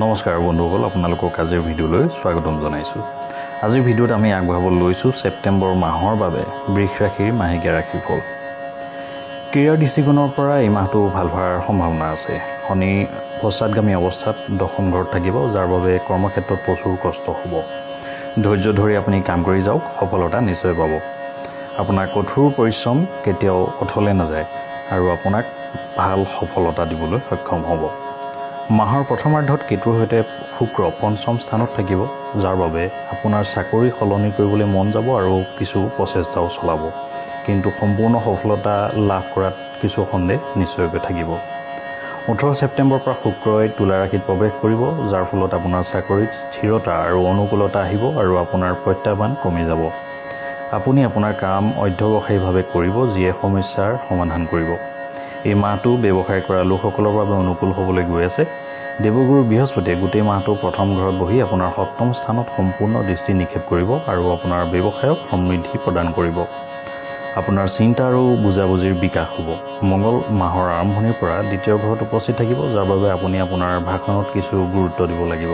নমস্কাৰ বন্ধুসকল, আপোনালোকক আজিৰ ভিডিঅ'লৈ স্বাগতম জনাইছোঁ। আজিৰ ভিডিঅ'ত আমি আগবঢ়াবলৈ লৈছোঁ ছেপ্টেম্বৰ মাহৰ বাবে বৃষ ৰাশিৰ মাহেকীয়া ৰাশিফল। ক্ৰীড়াৰ দৃষ্টিকোণৰ পৰা এই মাহটো ভাল হোৱাৰ সম্ভাৱনা আছে। শনি পশ্চাদগামী অৱস্থাত দশম ঘৰত থাকিব, যাৰ বাবে কৰ্মক্ষেত্ৰত প্ৰচুৰ কষ্ট হ'ব। ধৈৰ্য ধৰি আপুনি কাম কৰি যাওক, সফলতা নিশ্চয় পাব। আপোনাৰ কঠোৰ পৰিশ্ৰম কেতিয়াও অথলে নাযায় আৰু আপোনাক ভাল সফলতা দিবলৈ সক্ষম হ'ব। মাহৰ প্ৰথমাৰ্ধত কেতুৰ সৈতে শুক্ৰ পঞ্চম স্থানত থাকিব, যাৰ বাবে আপোনাৰ চাকৰি সলনি কৰিবলৈ মন যাব আৰু কিছু প্ৰচেষ্টাও চলাব, কিন্তু সম্পূৰ্ণ সফলতা লাভ কৰাত কিছু সন্দেহ নিশ্চয়কৈ থাকিব। 18 ছেপ্টেম্বৰৰ পৰা শুক্ৰই তুলা ৰাশিত প্ৰৱেশ কৰিব, যাৰ ফলত আপোনাৰ চাকৰিত স্থিৰতা আৰু অনুকূলতা আহিব আৰু আপোনাৰ প্ৰত্যাহ্বান কমি যাব। আপুনি আপোনাৰ কাম অধ্যৱসায়ীভাৱে কৰিব, যিয়ে সমস্যাৰ সমাধান কৰিব। এই মাহটো ব্যৱসায় কৰা লোকসকলৰ বাবে অনুকূল হ'বলৈ গৈ আছে। দেৱগুৰু বৃহস্পতিয়ে গোটেই মাহটো প্ৰথম ঘৰত বহি আপোনাৰ সপ্তম স্থানত সম্পূৰ্ণ দৃষ্টি নিক্ষেপ কৰিব আৰু আপোনাৰ ব্যৱসায়ক সমৃদ্ধি প্ৰদান কৰিব। আপোনাৰ চিন্তা আৰু বুজাবুজিৰ বিকাশ হ'ব। মংগল মাহৰ আৰম্ভণিৰ পৰা দ্বিতীয় ঘৰত উপস্থিত থাকিব, যাৰ বাবে আপুনি আপোনাৰ ভাষণত কিছু গুৰুত্ব দিব লাগিব।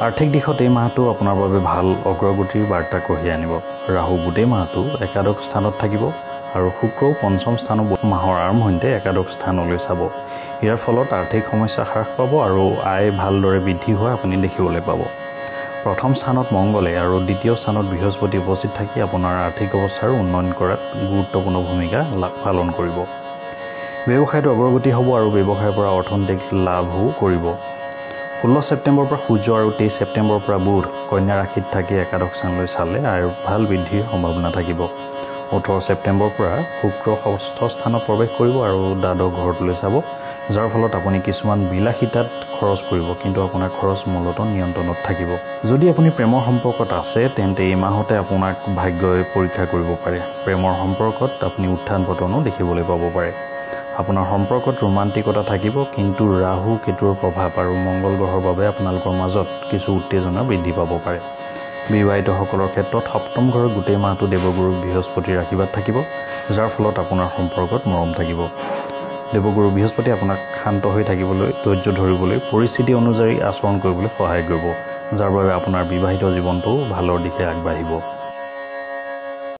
আৰ্থিক দিশত এই মাহটো আপোনাৰ বাবে ভাল অগ্ৰগতিৰ বাৰ্তা কঢ়িয়াই আনিব। ৰাহু গোটেই মাহটো একাদশ স্থানত থাকিব আৰু শুক্ৰও পঞ্চম স্থানত মাহৰ আৰম্ভণিতে একাদশ স্থানলৈ চাব। ইয়াৰ ফলত আৰ্থিক সমস্যা হ্ৰাস পাব আৰু আয় ভালদৰে বৃদ্ধি হোৱা আপুনি দেখিবলৈ পাব। প্ৰথম স্থানত মংগলে আৰু দ্বিতীয় স্থানত বৃহস্পতি উপস্থিত থাকি আপোনাৰ আৰ্থিক অৱস্থাৰ উন্নয়ন কৰাত গুৰুত্বপূৰ্ণ ভূমিকা পালন কৰিব। ব্যৱসায়ত অগ্ৰগতি হ'ব আৰু ব্যৱসায়ৰ পৰা অৰ্থনৈতিক লাভো কৰিব। 16 ছেপ্টেম্বৰৰ পৰা সূৰ্য আৰু 23 ছেপ্টেম্বৰৰ পৰা বুধ কন্যা ৰাশিত থাকি একাদশ স্থানলৈ চালে আয়ৰ ভাল বৃদ্ধিৰ সম্ভাৱনা থাকিব। 18 ছেপ্টেম্বৰৰ পৰা শুক্ৰ ষষ্ঠ স্থানত প্ৰৱেশ কৰিব আৰু দ্বাদশ ঘৰটোলৈ চাব, যাৰ ফলত আপুনি কিছুমান বিলাসিতাত খৰচ কৰিব, কিন্তু আপোনাৰ খৰচ মূলতঃ নিয়ন্ত্ৰণত থাকিব। যদি আপুনি প্ৰেমৰ সম্পৰ্কত আছে, তেন্তে এই মাহতে আপোনাক ভাগ্যই পৰীক্ষা কৰিব পাৰে। প্ৰেমৰ সম্পৰ্কত আপুনি উত্থান পতনো দেখিবলৈ পাব পাৰে। আপোনাৰ সম্পৰ্কত ৰোমান্টিকতা থাকিব, কিন্তু ৰাহু কেতুৰ প্ৰভাৱ আৰু মংগল গ্ৰহৰ বাবে আপোনালোকৰ মাজত কিছু উত্তেজনা বৃদ্ধি পাব পাৰে। বিবাহিতসকলৰ ক্ষেত্ৰত সপ্তম ঘৰৰ গোটেই মাহটো দেৱগুৰু বৃহস্পতিৰ আশীৰ্বাদ থাকিব, যাৰ ফলত আপোনাৰ সম্পৰ্কত মৰম থাকিব। দেৱগুৰু বৃহস্পতি আপোনাক শান্ত হৈ থাকিবলৈ, ধৈৰ্য ধৰিবলৈ, পৰিস্থিতি অনুযায়ী আচৰণ কৰিবলৈ সহায় কৰিব, যাৰ বাবে আপোনাৰ বিবাহিত জীৱনটো ভালৰ দিশে আগবাঢ়িব।